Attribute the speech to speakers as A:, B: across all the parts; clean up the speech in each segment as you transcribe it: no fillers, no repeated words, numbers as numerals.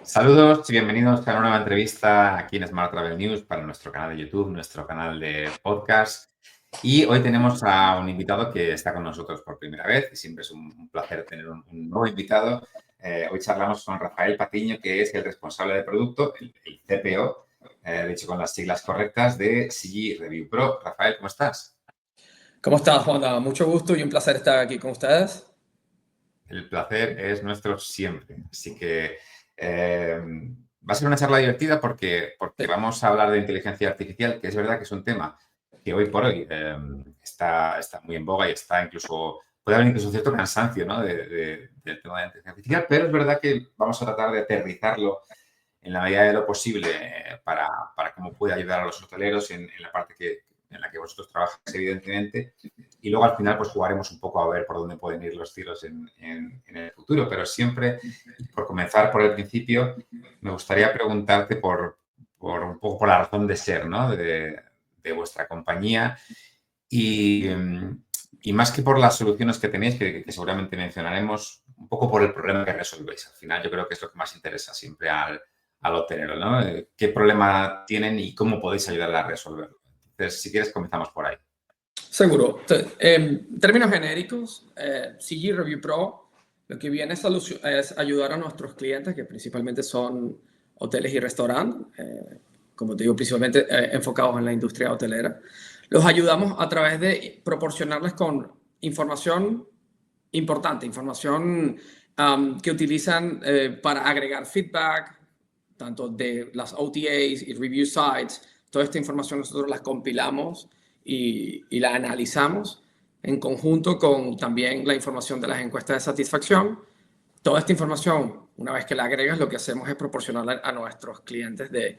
A: Saludos y bienvenidos a una nueva entrevista aquí en Smart Travel News para nuestro canal de YouTube, nuestro canal de podcast. Y hoy tenemos a un invitado que está con nosotros por primera vez y siempre es un placer tener un nuevo invitado. Hoy charlamos con Rafael Patiño, que es el responsable de producto, el CPO, dicho con las siglas correctas, de CG Review Pro. Rafael, ¿cómo estás?
B: ¿Cómo estás, Juanda? Mucho gusto y un placer estar aquí con ustedes.
A: El placer es nuestro siempre. Así que va a ser una charla divertida porque
B: Sí.
A: vamos a hablar de inteligencia artificial, que es verdad que es un tema que hoy por hoy está muy en boga y puede haber incluso un cierto cansancio, ¿no? Del tema de la inteligencia artificial, pero es verdad que vamos a tratar de aterrizarlo en la medida de lo posible para cómo puede ayudar a los hoteleros en la parte en la que vosotros trabajáis, evidentemente. Y luego al final pues jugaremos un poco a ver por dónde pueden ir los tiros en el futuro. Pero siempre, por comenzar por el principio, me gustaría preguntarte por un poco por la razón de ser, ¿no? De vuestra compañía y, y más que por las soluciones que tenéis, que seguramente mencionaremos, un poco por el problema que resolvéis. Al final yo creo que es lo que más interesa siempre al hotelero, ¿no? ¿Qué problema tienen y cómo podéis ayudar a resolverlo? Entonces, si quieres, comenzamos por ahí.
B: Seguro. En términos genéricos, CG Review Pro lo que viene es ayudar a nuestros clientes, que principalmente son hoteles y restaurantes, como te digo, principalmente enfocados en la industria hotelera. Los ayudamos a través de proporcionarles con información importante, información que utilizan para agregar feedback, tanto de las OTAs y review sites. Toda esta información nosotros la compilamos y la analizamos en conjunto con también la información de las encuestas de satisfacción. Toda esta información, una vez que la agregas, lo que hacemos es proporcionarla a nuestros clientes de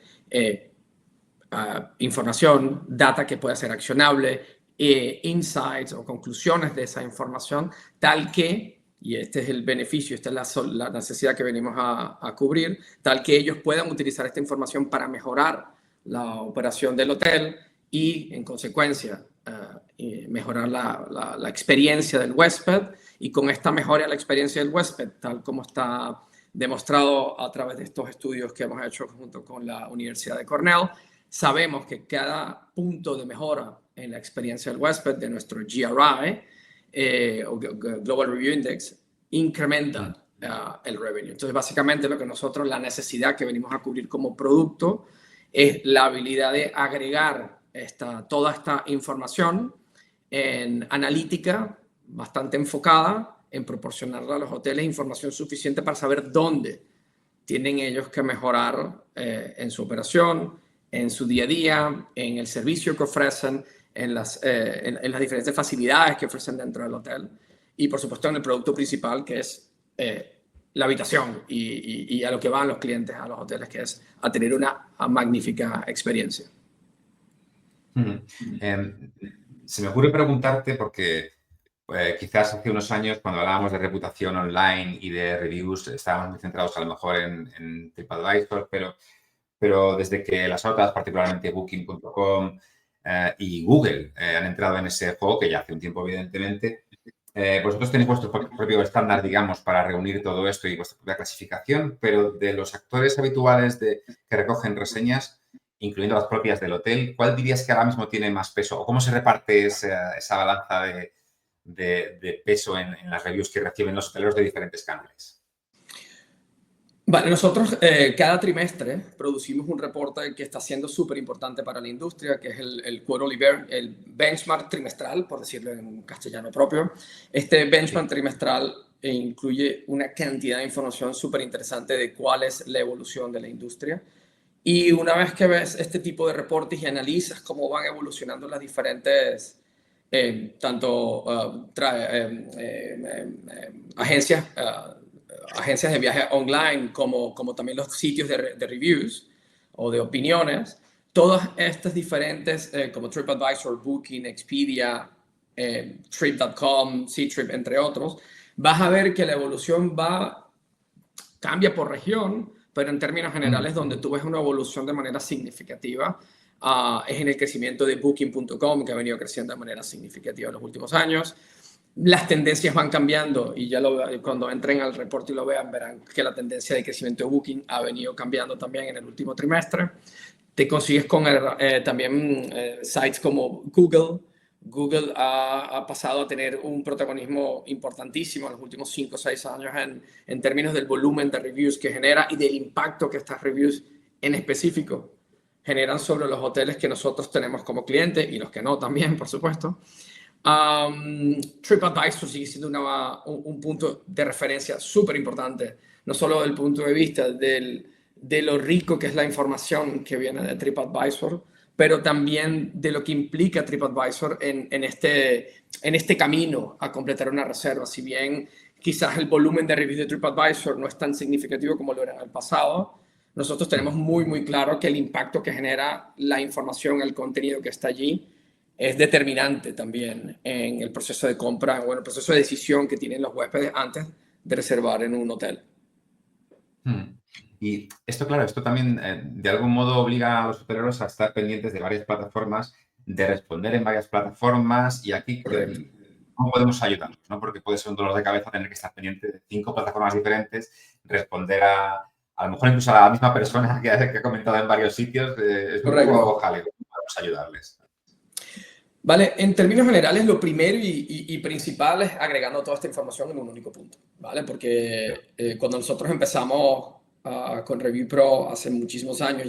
B: información, data que pueda ser accionable, insights o conclusiones de esa información, tal que, y este es el beneficio, esta es la necesidad que venimos a cubrir, tal que ellos puedan utilizar esta información para mejorar la operación del hotel y, en consecuencia, mejorar la experiencia del huésped. Y con esta mejora de la experiencia del huésped, tal como está demostrado a través de estos estudios que hemos hecho junto con la Universidad de Cornell, sabemos que cada punto de mejora en la experiencia del huésped de nuestro GRI o Global Review Index incrementa el revenue. Entonces, básicamente la necesidad que venimos a cubrir como producto es la habilidad de agregar toda esta información en analítica bastante enfocada en proporcionarle a los hoteles información suficiente para saber dónde tienen ellos que mejorar en su operación, en su día a día, en el servicio que ofrecen, en las diferentes facilidades que ofrecen dentro del hotel y, por supuesto, en el producto principal, que es la habitación y a lo que van los clientes a los hoteles, que es a tener una magnífica experiencia.
A: Se me ocurre preguntarte porque quizás hace unos años, cuando hablábamos de reputación online y de reviews, estábamos muy centrados a lo mejor en TripAdvisor, pero desde que las otras, particularmente Booking.com y Google, han entrado en ese juego, que ya hace un tiempo, evidentemente, vosotros tenéis vuestro propio estándar, digamos, para reunir todo esto y vuestra propia clasificación, pero de los actores habituales que recogen reseñas, incluyendo las propias del hotel, ¿cuál dirías que ahora mismo tiene más peso? ¿O cómo se reparte esa balanza de peso en las reviews que reciben los hoteleros de diferentes canales?
B: Vale, nosotros cada trimestre producimos un reporte que está siendo súper importante para la industria, que es el Quarterly el benchmark trimestral, por decirlo en castellano propio. Este benchmark trimestral incluye una cantidad de información súper interesante de cuál es la evolución de la industria. Y una vez que ves este tipo de reportes y analizas cómo van evolucionando las diferentes, agencias, agencias de viaje online, como también los sitios de reviews o de opiniones, todas estas diferentes, como TripAdvisor, Booking, Expedia, Trip.com, Ctrip, entre otros, vas a ver que la evolución cambia por región, pero en términos generales, donde tú ves una evolución de manera significativa, es en el crecimiento de Booking.com, que ha venido creciendo de manera significativa en los últimos años. Las tendencias van cambiando y ya cuando entren al reporte y lo vean, verán que la tendencia de crecimiento de Booking ha venido cambiando también en el último trimestre. Te consigues con también sites como Google. Google ha pasado a tener un protagonismo importantísimo en los últimos 5 o 6 años en términos del volumen de reviews que genera y del impacto que estas reviews en específico generan sobre los hoteles que nosotros tenemos como clientes y los que no también, por supuesto. TripAdvisor sigue siendo un punto de referencia súper importante, no solo desde el punto de vista de lo rico que es la información que viene de TripAdvisor, pero también de lo que implica TripAdvisor en este camino a completar una reserva. Si bien quizás el volumen de reviews de TripAdvisor no es tan significativo como lo era en el pasado, nosotros tenemos muy, muy claro que el impacto que genera la información, el contenido que está allí, es determinante también en el proceso de compra o en el proceso de decisión que tienen los huéspedes antes de reservar en un hotel.
A: Y esto, claro, esto también de algún modo obliga a los hoteleros a estar pendientes de varias plataformas, de responder en varias plataformas y aquí ¿cómo podemos ayudarlos? ¿No? Porque puede ser un dolor de cabeza tener que estar pendiente de 5 plataformas diferentes, responder a lo mejor incluso a la misma persona que ha comentado en varios sitios. Es un poco jaleo. ¿Cómo podemos ayudarles?
B: Vale, en términos generales, lo primero y principal es agregando toda esta información en un único punto, ¿vale? Porque cuando nosotros empezamos con Review Pro hace muchísimos años,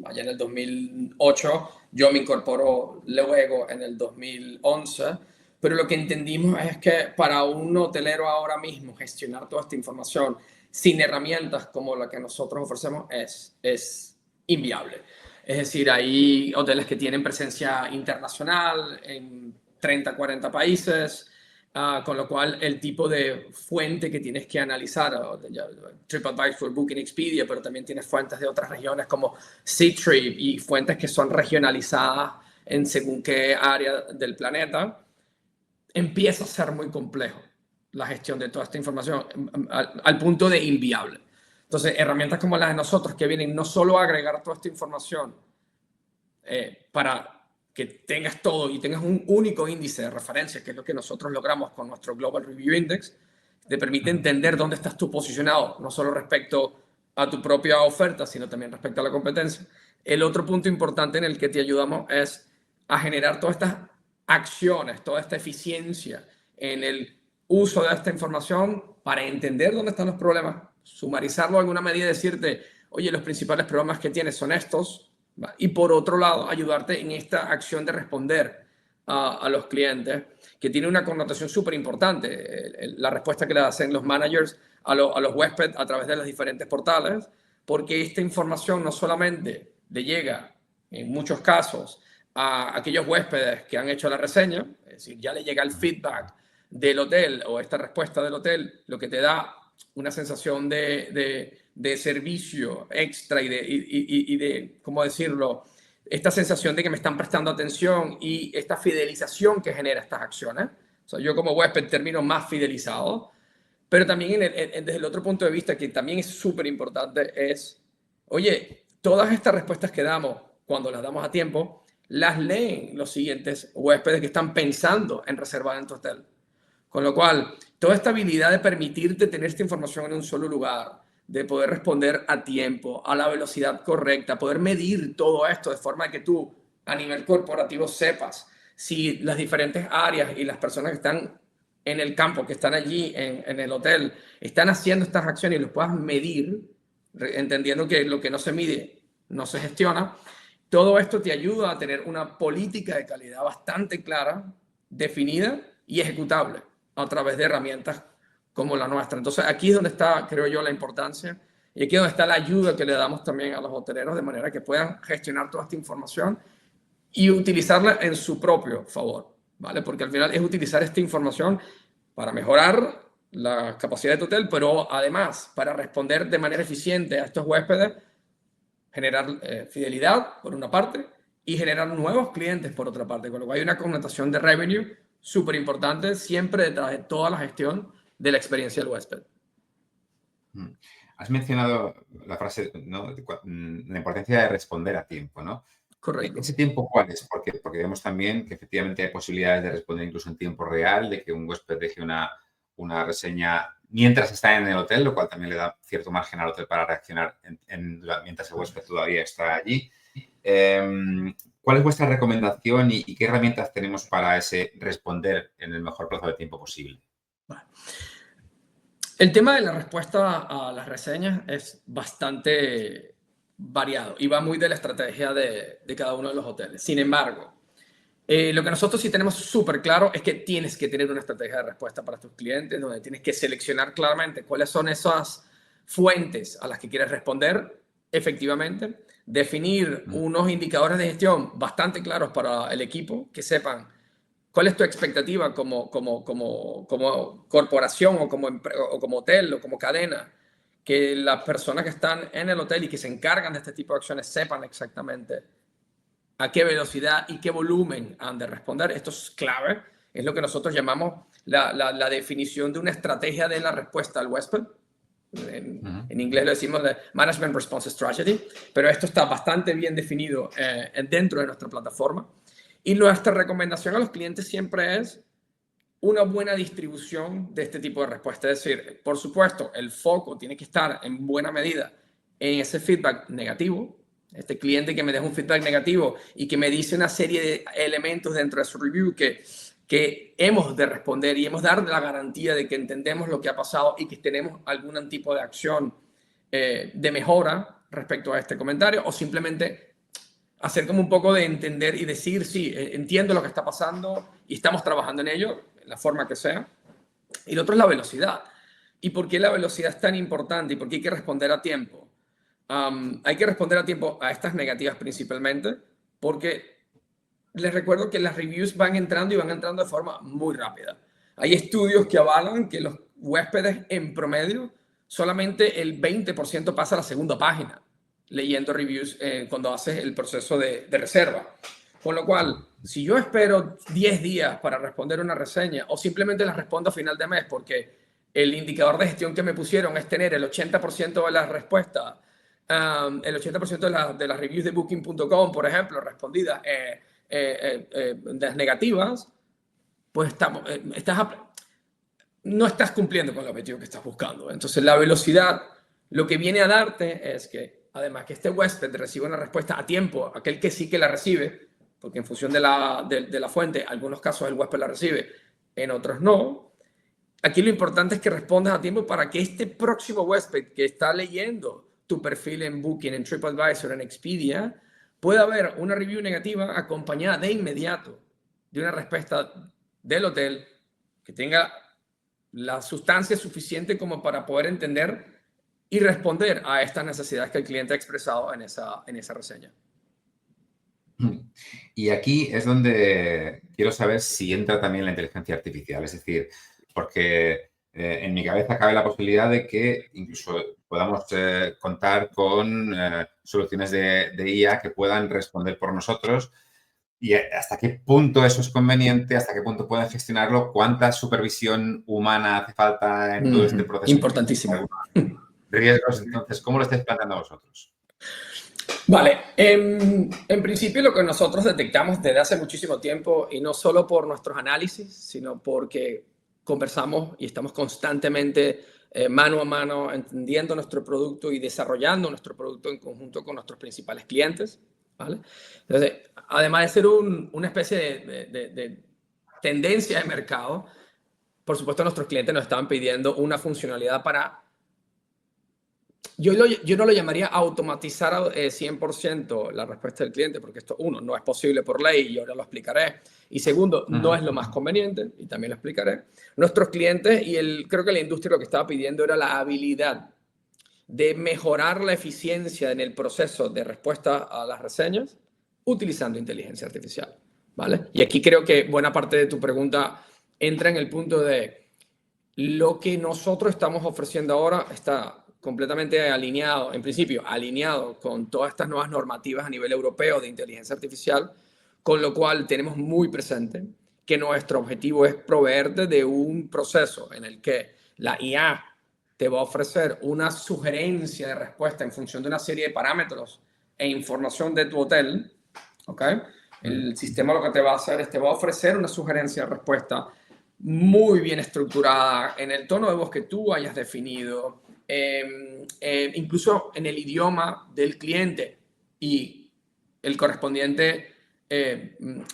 B: allá en el 2008, yo me incorporo luego en el 2011, pero lo que entendimos es que para un hotelero ahora mismo gestionar toda esta información sin herramientas como la que nosotros ofrecemos es inviable. Es decir, hay hoteles que tienen presencia internacional en 30, 40 países, con lo cual el tipo de fuente que tienes que analizar, TripAdvisor, Booking, Expedia, pero también tienes fuentes de otras regiones como Ctrip y fuentes que son regionalizadas en según qué área del planeta, empieza a ser muy complejo la gestión de toda esta información al punto de inviable. Entonces, herramientas como las de nosotros que vienen no solo a agregar toda esta información para que tengas todo y tengas un único índice de referencia, que es lo que nosotros logramos con nuestro Global Review Index, te permite entender dónde estás tú posicionado, no solo respecto a tu propia oferta, sino también respecto a la competencia. El otro punto importante en el que te ayudamos es a generar todas estas acciones, toda esta eficiencia en el uso de esta información para entender dónde están los problemas, sumarizarlo en alguna medida y decirte, oye, los principales problemas que tienes son estos, ¿va? Y por otro lado, ayudarte en esta acción de responder a los clientes, que tiene una connotación súper importante, la respuesta que le hacen los managers a los huéspedes a través de los diferentes portales, porque esta información no solamente le llega, en muchos casos, a aquellos huéspedes que han hecho la reseña, es decir, ya le llega el feedback del hotel o esta respuesta del hotel, lo que te da una sensación de servicio extra y de, ¿cómo decirlo?, esta sensación de que me están prestando atención y esta fidelización que genera estas acciones. O sea, yo como huésped termino más fidelizado, pero también desde el otro punto de vista, que también es súper importante, es, oye, todas estas respuestas que damos, cuando las damos a tiempo, las leen los siguientes huéspedes que están pensando en reservar en tu hotel. Con lo cual, toda esta habilidad de permitirte tener esta información en un solo lugar, de poder responder a tiempo, a la velocidad correcta, poder medir todo esto de forma que tú a nivel corporativo sepas si las diferentes áreas y las personas que están en el campo, que están allí en el hotel, están haciendo estas acciones y los puedas medir, entendiendo que lo que no se mide no se gestiona. Todo esto te ayuda a tener una política de calidad bastante clara, definida y ejecutable a través de herramientas como la nuestra. Entonces, aquí es donde está, creo yo, la importancia y aquí es donde está la ayuda que le damos también a los hoteleros de manera que puedan gestionar toda esta información y utilizarla en su propio favor, ¿vale? Porque al final es utilizar esta información para mejorar la capacidad de tu hotel, pero además para responder de manera eficiente a estos huéspedes, generar fidelidad por una parte y generar nuevos clientes por otra parte, con lo cual hay una connotación de revenue súper importante siempre detrás de toda la gestión de la experiencia del huésped.
A: Has mencionado la frase, ¿no?, la importancia de responder a tiempo, ¿no?
B: Correcto.
A: ¿Ese tiempo cuál es? Porque vemos también que efectivamente hay posibilidades de responder incluso en tiempo real, de que un huésped deje una reseña mientras está en el hotel, lo cual también le da cierto margen al hotel para reaccionar mientras el huésped todavía está allí. ¿Cuál es vuestra recomendación y qué herramientas tenemos para ese responder en el mejor plazo de tiempo posible?
B: El tema de la respuesta a las reseñas es bastante variado y va muy de la estrategia de cada uno de los hoteles. Sin embargo, lo que nosotros sí tenemos súper claro es que tienes que tener una estrategia de respuesta para tus clientes, donde tienes que seleccionar claramente cuáles son esas fuentes a las que quieres responder efectivamente, definir unos indicadores de gestión bastante claros para el equipo, que sepan cuál es tu expectativa como corporación o como hotel o como cadena, que las personas que están en el hotel y que se encargan de este tipo de acciones sepan exactamente a qué velocidad y qué volumen han de responder. Esto es clave, es lo que nosotros llamamos la definición de una estrategia de la respuesta al huésped. En inglés lo decimos de Management Response Strategy, pero esto está bastante bien definido dentro de nuestra plataforma. Y nuestra recomendación a los clientes siempre es una buena distribución de este tipo de respuesta. Es decir, por supuesto, el foco tiene que estar en buena medida en ese feedback negativo. Este cliente que me deja un feedback negativo y que me dice una serie de elementos dentro de su review que hemos de responder y hemos de dar la garantía de que entendemos lo que ha pasado y que tenemos algún tipo de acción de mejora respecto a este comentario, o simplemente hacer como un poco de entender y decir, sí, entiendo lo que está pasando y estamos trabajando en ello, en la forma que sea. Y lo otro es la velocidad. ¿Y por qué la velocidad es tan importante y por qué hay que responder a tiempo? Hay que responder a tiempo a estas negativas principalmente porque les recuerdo que las reviews van entrando y van entrando de forma muy rápida. Hay estudios que avalan que los huéspedes en promedio solamente el 20% pasa a la segunda página leyendo reviews cuando haces el proceso de reserva. Con lo cual, si yo espero 10 días para responder una reseña o simplemente la respondo a final de mes porque el indicador de gestión que me pusieron es tener el 80% de las respuestas, el 80% de las reviews de Booking.com, por ejemplo, respondidas las negativas, pues no estás cumpliendo con el objetivo que estás buscando. Entonces, la velocidad lo que viene a darte es que, además que este huésped reciba una respuesta a tiempo, aquel que sí que la recibe, porque en función de la fuente, en algunos casos el huésped la recibe, en otros no. Aquí lo importante es que respondas a tiempo para que este próximo huésped que está leyendo tu perfil en Booking, en TripAdvisor, en Expedia, pueda ver una review negativa acompañada de inmediato de una respuesta del hotel que tenga la sustancia suficiente como para poder entender y responder a estas necesidades que el cliente ha expresado en esa reseña.
A: Y aquí es donde quiero saber si entra también la inteligencia artificial, es decir, porque en mi cabeza cabe la posibilidad de que incluso podamos contar con soluciones de IA que puedan responder por nosotros. ¿Y hasta qué punto eso es conveniente? ¿Hasta qué punto pueden gestionarlo? ¿Cuánta supervisión humana hace falta en todo este proceso?
B: Importantísimo.
A: Riesgos, entonces, ¿cómo lo estáis planteando vosotros?
B: Vale, en principio lo que nosotros detectamos desde hace muchísimo tiempo, y no solo por nuestros análisis, sino porque conversamos y estamos constantemente mano a mano entendiendo nuestro producto y desarrollando nuestro producto en conjunto con nuestros principales clientes, ¿vale? Entonces, además de ser una especie de tendencia de mercado, por supuesto nuestros clientes nos estaban pidiendo una funcionalidad para... Yo no lo llamaría automatizar 100% la respuesta del cliente, porque esto, uno, no es posible por ley y ahora lo explicaré. Y segundo, no es lo más conveniente, y también lo explicaré. Nuestros clientes, y creo que la industria lo que estaba pidiendo era la habilidad de mejorar la eficiencia en el proceso de respuesta a las reseñas utilizando inteligencia artificial, ¿vale? Y aquí creo que buena parte de tu pregunta entra en el punto de lo que nosotros estamos ofreciendo ahora está completamente alineado, en principio, alineado con todas estas nuevas normativas a nivel europeo de inteligencia artificial, con lo cual tenemos muy presente que nuestro objetivo es proveerte de un proceso en el que la IA te va a ofrecer una sugerencia de respuesta en función de una serie de parámetros e información de tu hotel ¿ok? El sistema lo que te va a hacer es te va a ofrecer una sugerencia de respuesta muy bien estructurada en el tono de voz que tú hayas definido, incluso en el idioma del cliente y el correspondiente,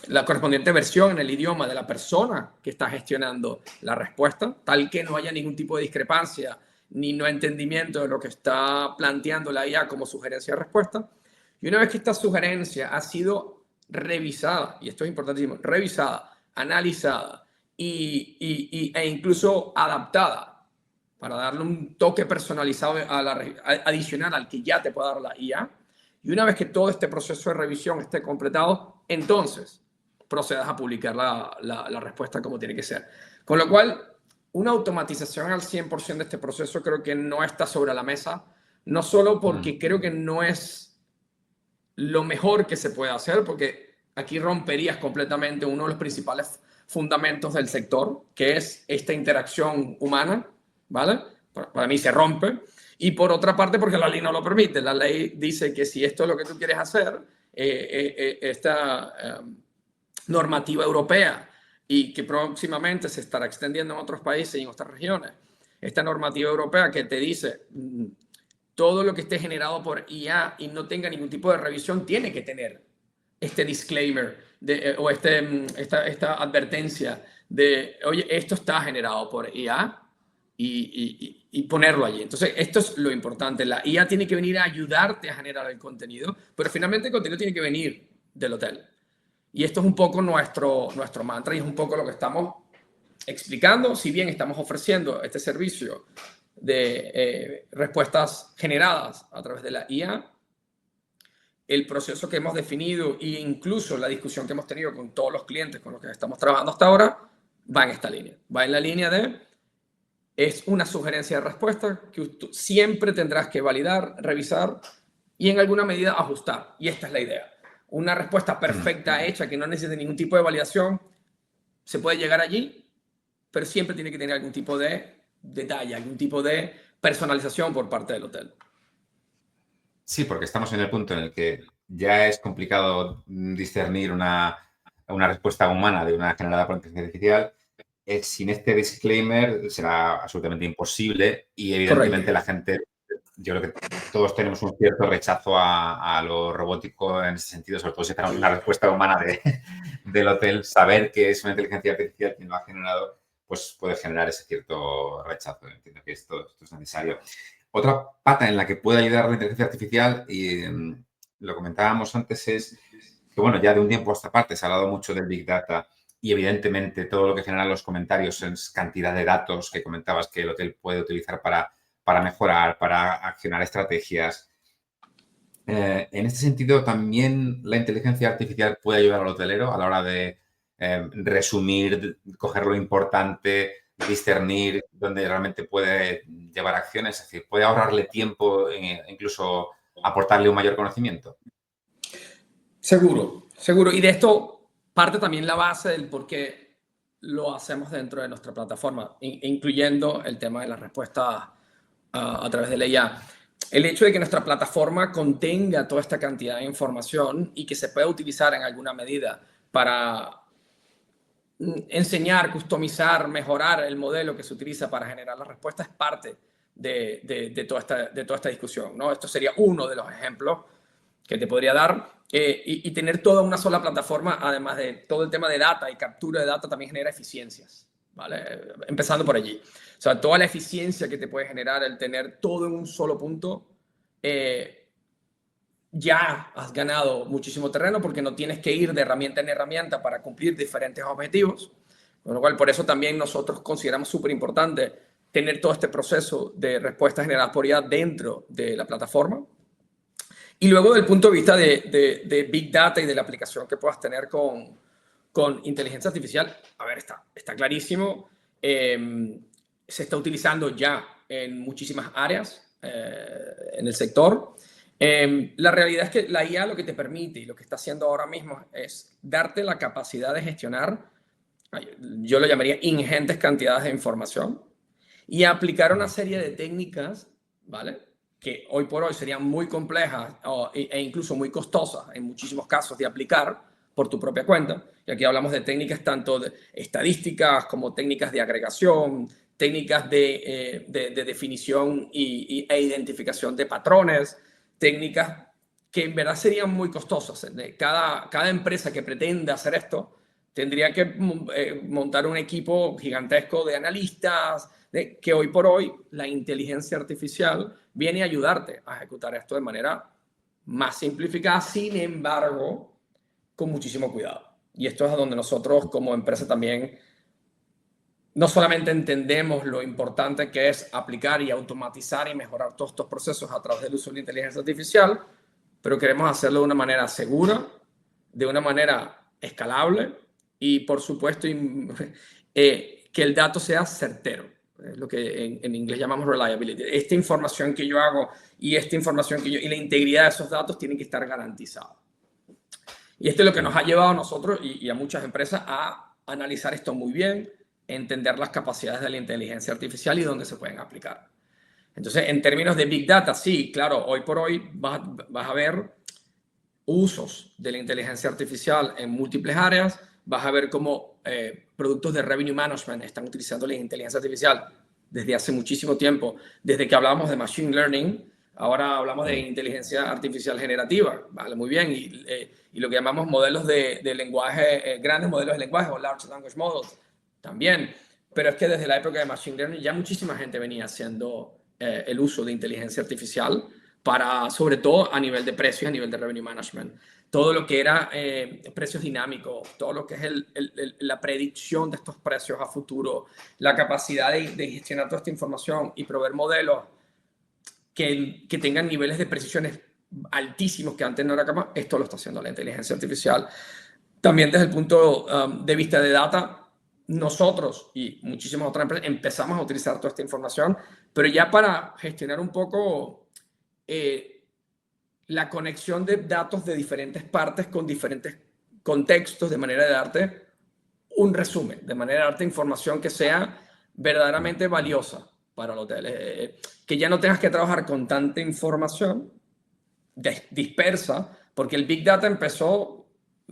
B: la correspondiente versión en el idioma de la persona que está gestionando la respuesta, tal que no haya ningún tipo de discrepancia ni no entendimiento de lo que está planteando la IA como sugerencia de respuesta. Y una vez que esta sugerencia ha sido revisada, y esto es importantísimo, revisada, analizada e incluso adaptada para darle un toque personalizado adicional al que ya te puede dar la IA. Y una vez que todo este proceso de revisión esté completado, entonces procedas a publicar la respuesta como tiene que ser. Con lo cual, una automatización al 100% de este proceso creo que no está sobre la mesa, no solo porque creo que no es lo mejor que se puede hacer, porque aquí romperías completamente uno de los principales fundamentos del sector, que es esta interacción humana, ¿vale? Para mí se rompe. Y por otra parte, porque la ley no lo permite. La ley dice que si esto es lo que tú quieres hacer, esta normativa europea y que próximamente se estará extendiendo en otros países y en otras regiones, esta normativa europea que te dice todo lo que esté generado por IA y no tenga ningún tipo de revisión tiene que tener este disclaimer o esta advertencia de, oye, esto está generado por IA y ponerlo allí. Entonces, esto es lo importante. La IA tiene que venir a ayudarte a generar el contenido, pero finalmente el contenido tiene que venir del hotel. Y esto es un poco nuestro mantra y es un poco lo que estamos explicando, si bien estamos ofreciendo este servicio de respuestas generadas a través de la IA, el proceso que hemos definido e incluso la discusión que hemos tenido con todos los clientes con los que estamos trabajando hasta ahora va en esta línea. Va en la línea de, es una sugerencia de respuesta que tú siempre tendrás que validar, revisar y en alguna medida ajustar. Y esta es la idea. Una respuesta perfecta hecha que no necesite ningún tipo de validación, se puede llegar allí, pero siempre tiene que tener algún tipo de detalle, algún tipo de personalización por parte del hotel.
A: Sí, porque estamos en el punto en el que ya es complicado discernir una respuesta humana de una generada por inteligencia artificial. Sin este disclaimer será absolutamente imposible y evidentemente la gente, yo creo que todos tenemos un cierto rechazo a lo robótico en ese sentido, sobre todo si tenemos una respuesta humana del hotel, saber que es una inteligencia artificial quien lo ha generado, pues puede generar ese cierto rechazo. Entiendo que esto es necesario. Otra pata en la que puede ayudar la inteligencia artificial, y lo comentábamos antes, es que, bueno, ya de un tiempo a esta parte se ha hablado mucho del Big Data y, evidentemente, todo lo que generan los comentarios es cantidad de datos que comentabas que el hotel puede utilizar para mejorar, para accionar estrategias. En este sentido, también la inteligencia artificial puede ayudar al hotelero a la hora de resumir, coger lo importante, discernir dónde realmente puede llevar acciones, es decir, puede ahorrarle tiempo e incluso aportarle un mayor conocimiento.
B: Seguro, seguro. Y de esto parte también la base del por qué lo hacemos dentro de nuestra plataforma, incluyendo el tema de la respuesta a través de la IA. El hecho de que nuestra plataforma contenga toda esta cantidad de información y que se pueda utilizar en alguna medida para enseñar, customizar, mejorar el modelo que se utiliza para generar la respuesta es parte de toda esta discusión, ¿no? Esto sería uno de los ejemplos que te podría dar y tener toda una sola plataforma, además de todo el tema de data y captura de data, también genera eficiencias, ¿vale? Empezando por allí. O sea, toda la eficiencia que te puede generar el tener todo en un solo punto, ya has ganado muchísimo terreno porque no tienes que ir de herramienta en herramienta para cumplir diferentes objetivos. Con lo cual, por eso también nosotros consideramos súper importante tener todo este proceso de respuestas generadas por IA dentro de la plataforma. Y luego, del punto de vista de Big Data y de la aplicación que puedas tener con inteligencia artificial, a ver, está clarísimo. Se está utilizando ya en muchísimas áreas en el sector. La realidad es que la IA lo que te permite y lo que está haciendo ahora mismo es darte la capacidad de gestionar, yo lo llamaría ingentes cantidades de información y aplicar una serie de técnicas, ¿vale? que hoy por hoy serían muy complejas e incluso muy costosas en muchísimos casos de aplicar por tu propia cuenta. Y aquí hablamos de técnicas tanto de estadísticas como técnicas de agregación, técnicas de definición e identificación de patrones, técnicas que en verdad serían muy costosas. Cada empresa que pretenda hacer esto tendría que montar un equipo gigantesco de analistas, que hoy por hoy la inteligencia artificial viene a ayudarte a ejecutar esto de manera más simplificada, sin embargo, con muchísimo cuidado. Y esto es a donde nosotros como empresa también no solamente entendemos lo importante que es aplicar y automatizar y mejorar todos estos procesos a través del uso de la inteligencia artificial, pero queremos hacerlo de una manera segura, de una manera escalable y, por supuesto, que el dato sea certero. Es lo que en inglés llamamos reliability. Esta información que yo hago y esta información que y la integridad de esos datos tienen que estar garantizados. Y esto es lo que nos ha llevado a nosotros y a muchas empresas a analizar esto muy bien, entender las capacidades de la inteligencia artificial y dónde se pueden aplicar. Entonces, en términos de Big Data, sí, claro, hoy por hoy vas a ver usos de la inteligencia artificial en múltiples áreas, vas a ver cómo productos de revenue management están utilizando la inteligencia artificial desde hace muchísimo tiempo, desde que hablábamos de machine learning, ahora hablamos de inteligencia artificial generativa, vale, muy bien, y lo que llamamos modelos de lenguaje, grandes modelos de lenguaje o large language models, también, pero es que desde la época de machine learning ya muchísima gente venía haciendo el uso de inteligencia artificial para, sobre todo a nivel de precios, a nivel de revenue management. Todo lo que era precios dinámicos, todo lo que es la predicción de estos precios a futuro, la capacidad de gestionar toda esta información y proveer modelos que tengan niveles de precisiones altísimos que antes no era capaz, esto lo está haciendo la inteligencia artificial. También desde el punto de vista de data, nosotros y muchísimas otras empresas empezamos a utilizar toda esta información, pero ya para gestionar un poco la conexión de datos de diferentes partes con diferentes contextos, de manera de darte un resumen, de manera de darte información que sea verdaderamente valiosa para el hotel. Que ya no tengas que trabajar con tanta información dispersa, porque el Big Data empezó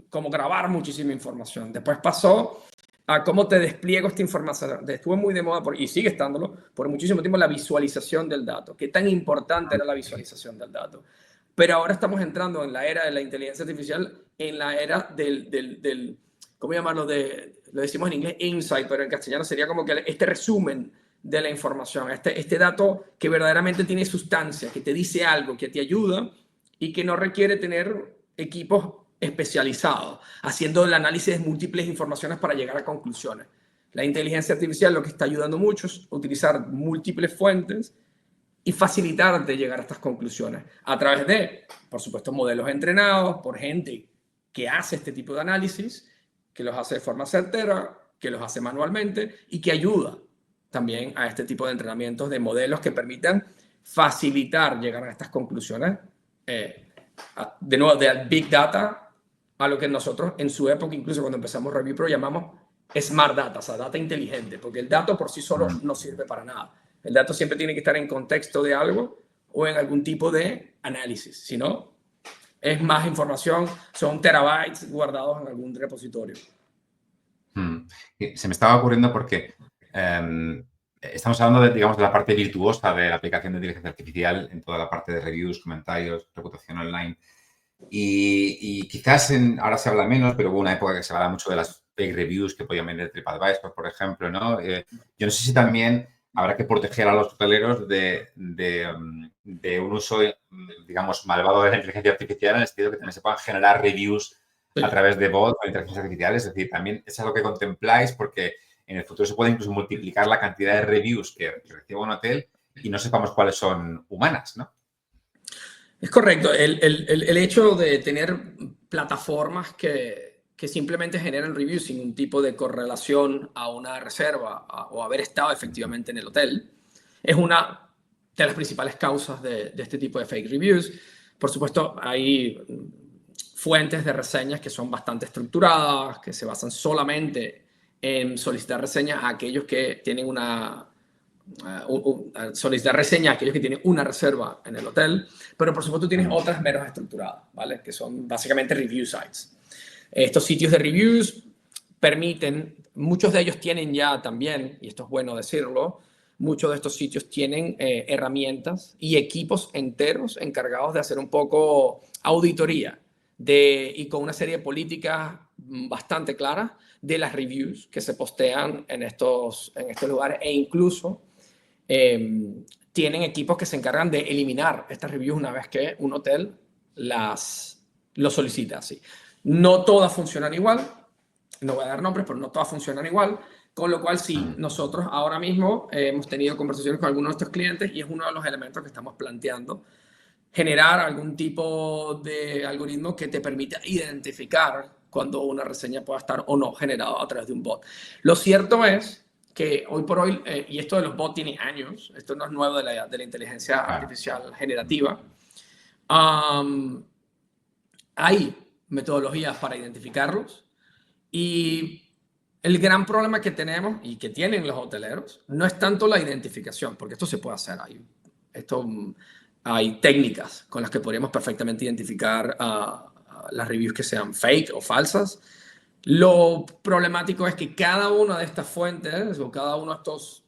B: como grabar muchísima información. Después pasó a cómo te despliego esta información. Estuvo muy de moda, y sigue estándolo, por muchísimo tiempo, la visualización del dato. Qué tan importante era la visualización del dato. Pero ahora estamos entrando en la era de la inteligencia artificial, en la era del ¿cómo llamarlo? Lo decimos en inglés insight, pero en castellano sería como que este resumen de la información, este dato que verdaderamente tiene sustancia, que te dice algo, que te ayuda y que no requiere tener equipos especializados, haciendo el análisis de múltiples informaciones para llegar a conclusiones. La inteligencia artificial lo que está ayudando mucho es utilizar múltiples fuentes y facilitarte llegar a estas conclusiones a través de, por supuesto, modelos entrenados por gente que hace este tipo de análisis, que los hace de forma certera, que los hace manualmente y que ayuda también a este tipo de entrenamientos de modelos que permitan facilitar llegar a estas conclusiones, de nuevo, del Big Data a lo que nosotros en su época, incluso cuando empezamos ReviewPro, llamamos Smart Data, o sea, data inteligente, porque el dato por sí solo no sirve para nada. El dato siempre tiene que estar en contexto de algo o en algún tipo de análisis. Si no, es más información, son terabytes guardados en algún repositorio.
A: Se me estaba ocurriendo porque estamos hablando de, digamos, de la parte virtuosa de la aplicación de inteligencia artificial en toda la parte de reviews, comentarios, reputación online. Y quizás ahora se habla menos, pero hubo una época que se hablaba mucho de las fake reviews que podían vender TripAdvisor, por ejemplo, ¿no? Yo no sé si también habrá que proteger a los hoteleros de un uso, digamos, malvado de la inteligencia artificial, en el sentido que también se puedan generar reviews a través de bots o inteligencia artificial. Es decir, también es algo que contempláis, porque en el futuro se puede incluso multiplicar la cantidad de reviews que recibe un hotel y no sepamos cuáles son humanas, ¿no?
B: Es correcto. El hecho de tener plataformas que simplemente generan reviews sin un tipo de correlación a una reserva o haber estado efectivamente en el hotel es una de las principales causas de este tipo de fake reviews. Por supuesto, hay fuentes de reseñas que son bastante estructuradas, que se basan solamente en solicitar reseñas a aquellos que tienen una solicitar reseña a aquellos que tienen una reserva en el hotel, pero por supuesto tienes otras menos estructuradas, ¿vale? Que son básicamente review sites. Estos sitios de reviews permiten, muchos de ellos tienen ya también, y esto es bueno decirlo, muchos de estos sitios tienen herramientas y equipos enteros encargados de hacer un poco auditoría y con una serie de políticas bastante claras de las reviews que se postean en estos lugares, e incluso tienen equipos que se encargan de eliminar estas reviews una vez que un hotel lo solicita. Así. No todas funcionan igual, no voy a dar nombres, pero no todas funcionan igual, con lo cual sí, nosotros ahora mismo hemos tenido conversaciones con algunos de estos clientes y es uno de los elementos que estamos planteando, generar algún tipo de algoritmo que te permita identificar cuando una reseña pueda estar o no generada a través de un bot. Lo cierto es que hoy por hoy, y esto de los bots tiene años, esto no es nuevo de la inteligencia artificial generativa, hay metodologías para identificarlos y el gran problema que tenemos y que tienen los hoteleros no es tanto la identificación, porque esto se puede hacer. Hay técnicas con las que podríamos perfectamente identificar las reviews que sean fake o falsas. Lo problemático es que cada una de estas fuentes o cada uno de estos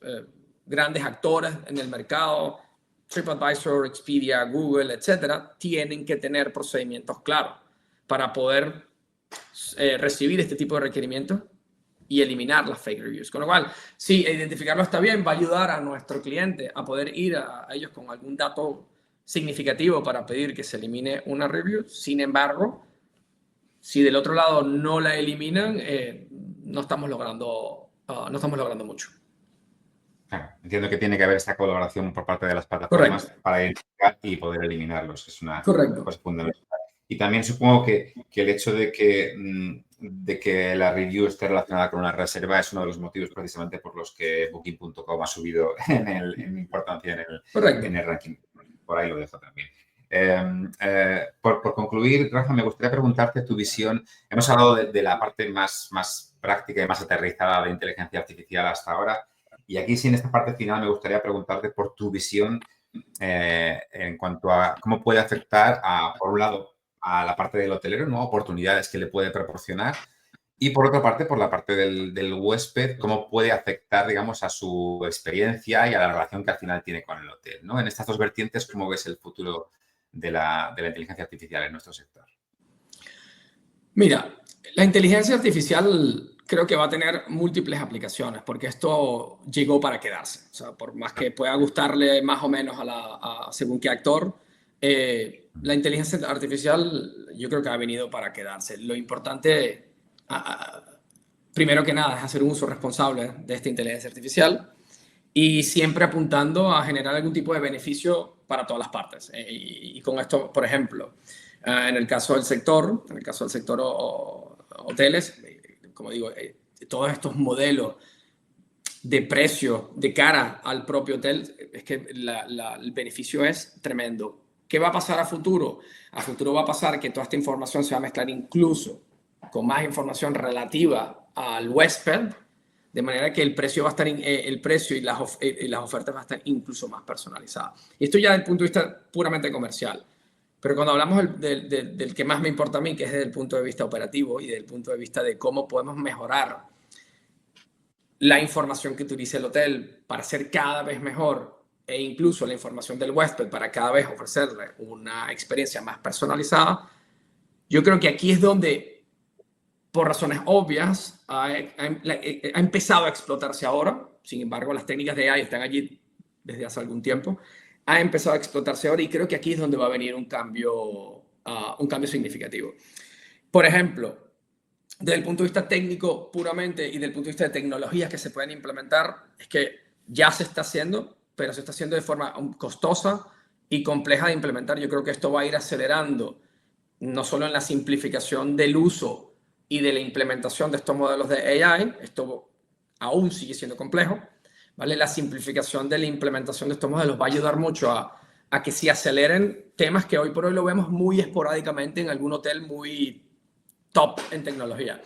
B: grandes actores en el mercado, TripAdvisor, Expedia, Google, etcétera, tienen que tener procedimientos claros para poder recibir este tipo de requerimientos y eliminar las fake reviews. Con lo cual, sí, identificarlo está bien, va a ayudar a nuestro cliente a poder ir a ellos con algún dato significativo para pedir que se elimine una review. Sin embargo, si del otro lado no la eliminan, no estamos logrando mucho.
A: Claro, entiendo que tiene que haber esta colaboración por parte de las plataformas. Correcto. Para identificar y poder eliminarlos. Es una cosa fundamental. Y también supongo que el hecho de que la review esté relacionada con una reserva es uno de los motivos precisamente por los que Booking.com ha subido en importancia en el ranking. Por ahí lo dejo también. Por concluir, Rafa, me gustaría preguntarte tu visión. Hemos hablado de la parte más práctica y más aterrizada de inteligencia artificial hasta ahora. Y aquí, sí, en esta parte final, me gustaría preguntarte por tu visión en cuanto a cómo puede afectar, por un lado, a la parte del hotelero, ¿no? Oportunidades que le puede proporcionar. Y por otra parte, por la parte del huésped, cómo puede afectar, digamos, a su experiencia y a la relación que al final tiene con el hotel, ¿no? En estas dos vertientes, ¿cómo ves el futuro de la inteligencia artificial en nuestro sector?
B: Mira, la inteligencia artificial creo que va a tener múltiples aplicaciones porque esto llegó para quedarse. O sea, por más que pueda gustarle más o menos según qué actor, la inteligencia artificial yo creo que ha venido para quedarse. Lo importante, primero que nada, es hacer un uso responsable de esta inteligencia artificial y siempre apuntando a generar algún tipo de beneficio para todas las partes. Y con esto, por ejemplo, en el caso del sector hoteles, como digo, todos estos modelos de precio de cara al propio hotel, es que el beneficio es tremendo. ¿Qué va a pasar a futuro? A futuro va a pasar que toda esta información se va a mezclar incluso con más información relativa al huésped, de manera que el precio va a estar, el precio y las ofertas van a estar incluso más personalizadas. Y esto ya desde el punto de vista puramente comercial. Pero cuando hablamos del que más me importa a mí, que es desde el punto de vista operativo y desde el punto de vista de cómo podemos mejorar la información que utiliza el hotel para ser cada vez mejor e incluso la información del huésped para cada vez ofrecerle una experiencia más personalizada, yo creo que aquí es donde, por razones obvias, ha empezado a explotarse ahora. Sin embargo, las técnicas de AI están allí desde hace algún tiempo. Ha empezado a explotarse ahora y creo que aquí es donde va a venir un cambio significativo. Por ejemplo, desde el punto de vista técnico puramente y desde el punto de vista de tecnologías que se pueden implementar, es que ya se está haciendo, pero se está haciendo de forma costosa y compleja de implementar. Yo creo que esto va a ir acelerando no solo en la simplificación del uso y de la implementación de estos modelos de AI, esto aún sigue siendo complejo, ¿vale? La simplificación de la implementación de estos modelos va a ayudar mucho a que se aceleren temas que hoy por hoy lo vemos muy esporádicamente en algún hotel muy top en tecnología.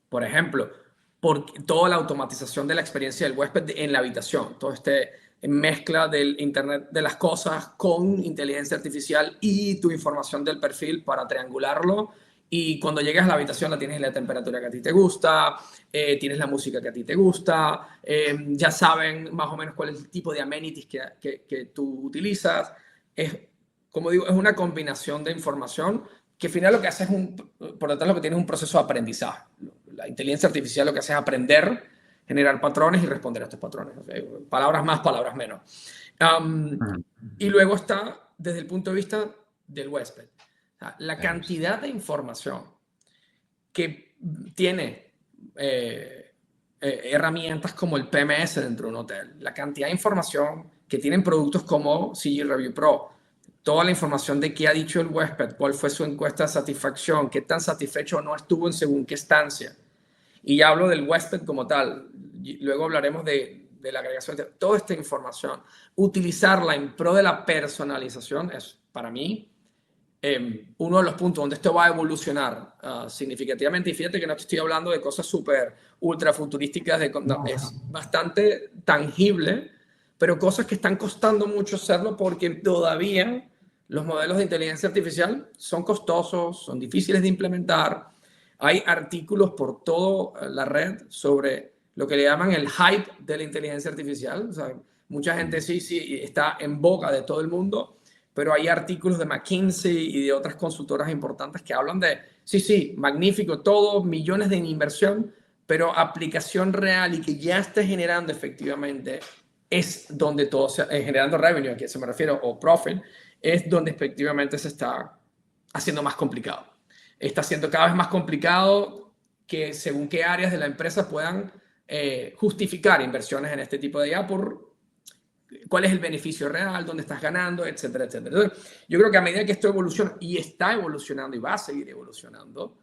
B: Por ejemplo, por toda la automatización de la experiencia del huésped en la habitación, todo este mezcla del Internet de las cosas con inteligencia artificial y tu información del perfil para triangularlo. Y cuando llegas a la habitación la tienes la temperatura que a ti te gusta, tienes la música que a ti te gusta, ya saben más o menos cuál es el tipo de amenities que tú utilizas. Es, como digo, es una combinación de información que al final lo que hace es por detrás lo que tiene es un proceso de aprendizaje. La inteligencia artificial lo que hace es aprender, generar patrones y responder a estos patrones. Palabras más, palabras menos. Y luego está desde el punto de vista del huésped. O sea, la cantidad de información que tiene herramientas como el PMS dentro de un hotel, la cantidad de información que tienen productos como CG Review Pro, toda la información de qué ha dicho el huésped, cuál fue su encuesta de satisfacción, qué tan satisfecho o no estuvo en según qué estancia. Y ya hablo del huésped como tal. Luego hablaremos de la agregación de toda esta información. Utilizarla en pro de la personalización es, para mí, uno de los puntos donde esto va a evolucionar significativamente. Y fíjate que no te estoy hablando de cosas súper ultra futurísticas, es bastante tangible, pero cosas que están costando mucho hacerlo porque todavía los modelos de inteligencia artificial son costosos, son difíciles de implementar. Hay artículos por toda la red sobre lo que le llaman el hype de la inteligencia artificial. O sea, mucha gente sí está en boca de todo el mundo, pero hay artículos de McKinsey y de otras consultoras importantes que hablan de, sí, magnífico todo, millones de inversión, pero aplicación real y que ya esté generando efectivamente es donde todo se generando revenue, a qué se me refiero, o profit, es donde efectivamente se está haciendo más complicado. Está siendo cada vez más complicado que según qué áreas de la empresa puedan justificar inversiones en este tipo de IA por cuál es el beneficio real, dónde estás ganando, etcétera, etcétera. Entonces, yo creo que a medida que esto evoluciona y está evolucionando y va a seguir evolucionando,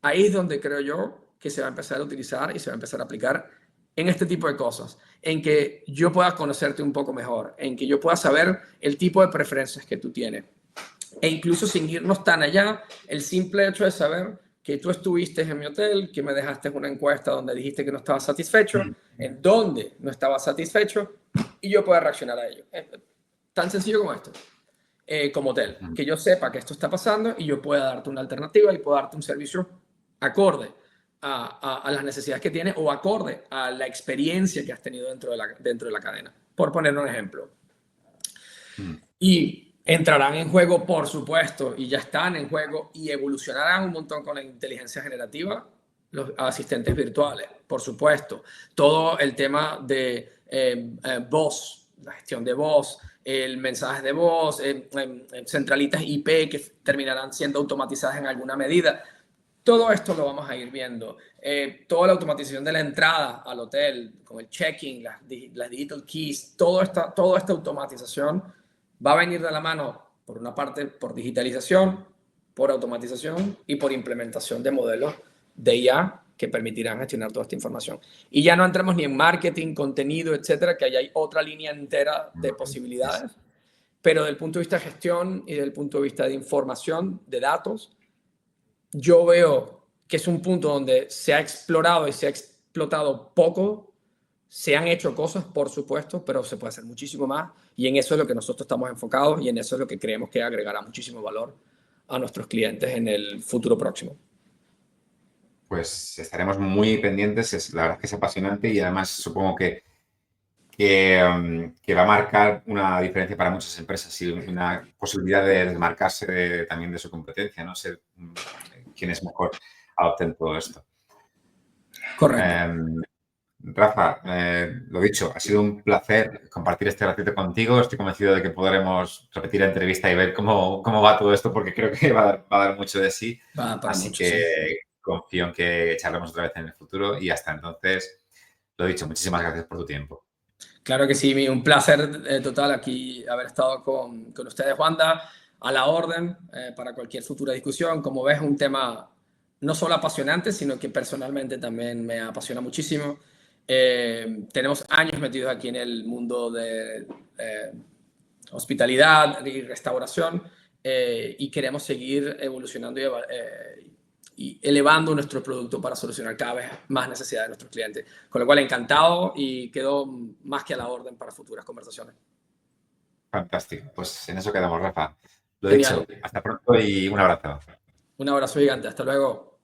B: ahí es donde creo yo que se va a empezar a utilizar y se va a empezar a aplicar en este tipo de cosas, en que yo pueda conocerte un poco mejor, en que yo pueda saber el tipo de preferencias que tú tienes. E incluso sin irnos tan allá, el simple hecho de saber que tú estuviste en mi hotel, que me dejaste una encuesta donde dijiste que no estabas satisfecho, en dónde no estabas satisfecho, y yo pueda reaccionar a ello. Tan sencillo como esto, como hotel. Que yo sepa que esto está pasando y yo pueda darte una alternativa y pueda darte un servicio acorde a las necesidades que tienes o acorde a la experiencia que has tenido dentro de la cadena. Por poner un ejemplo. Y entrarán en juego, por supuesto, y ya están en juego y evolucionarán un montón con la inteligencia generativa, los asistentes virtuales, por supuesto. Todo el tema de voz, la gestión de voz, el mensaje de voz, centralitas IP que terminarán siendo automatizadas en alguna medida. Todo esto lo vamos a ir viendo. Toda la automatización de la entrada al hotel, con el check-in, las digital keys, toda esta automatización va a venir de la mano, por una parte, por digitalización, por automatización y por implementación de modelos de IA que permitirán gestionar toda esta información. Y ya no entramos ni en marketing, contenido, etcétera, que ahí hay otra línea entera de posibilidades. Pero desde el punto de vista de gestión y desde el punto de vista de información, de datos, yo veo que es un punto donde se ha explorado y se ha explotado poco. Se han hecho cosas, por supuesto, pero se puede hacer muchísimo más. Y en eso es lo que nosotros estamos enfocados y en eso es lo que creemos que agregará muchísimo valor a nuestros clientes en el futuro próximo.
A: Pues estaremos muy pendientes. La verdad es que es apasionante y además supongo que va a marcar una diferencia para muchas empresas y una posibilidad de desmarcarse también de su competencia, ¿no? Ser quienes mejor adopten todo esto.
B: Correcto.
A: Rafa, lo dicho, ha sido un placer compartir este ratito contigo. Estoy convencido de que podremos repetir la entrevista y ver cómo va todo esto, porque creo que va a dar mucho de sí. Así
B: mucho,
A: que
B: sí.
A: confío en que charlemos otra vez en el futuro y hasta entonces, lo dicho, muchísimas gracias por tu tiempo.
B: Claro que sí, un placer total aquí haber estado con ustedes, Juanda, a la orden para cualquier futura discusión. Como ves, un tema no solo apasionante, sino que personalmente también me apasiona muchísimo. Tenemos años metidos aquí en el mundo de hospitalidad y restauración y queremos seguir evolucionando y elevando nuestro producto para solucionar cada vez más necesidades de nuestros clientes. Con lo cual, encantado y quedo más que a la orden para futuras conversaciones.
A: Fantástico. Pues en eso quedamos, Rafa. Lo dicho,
B: Genial.
A: hasta pronto y un abrazo.
B: Un abrazo gigante. Hasta luego.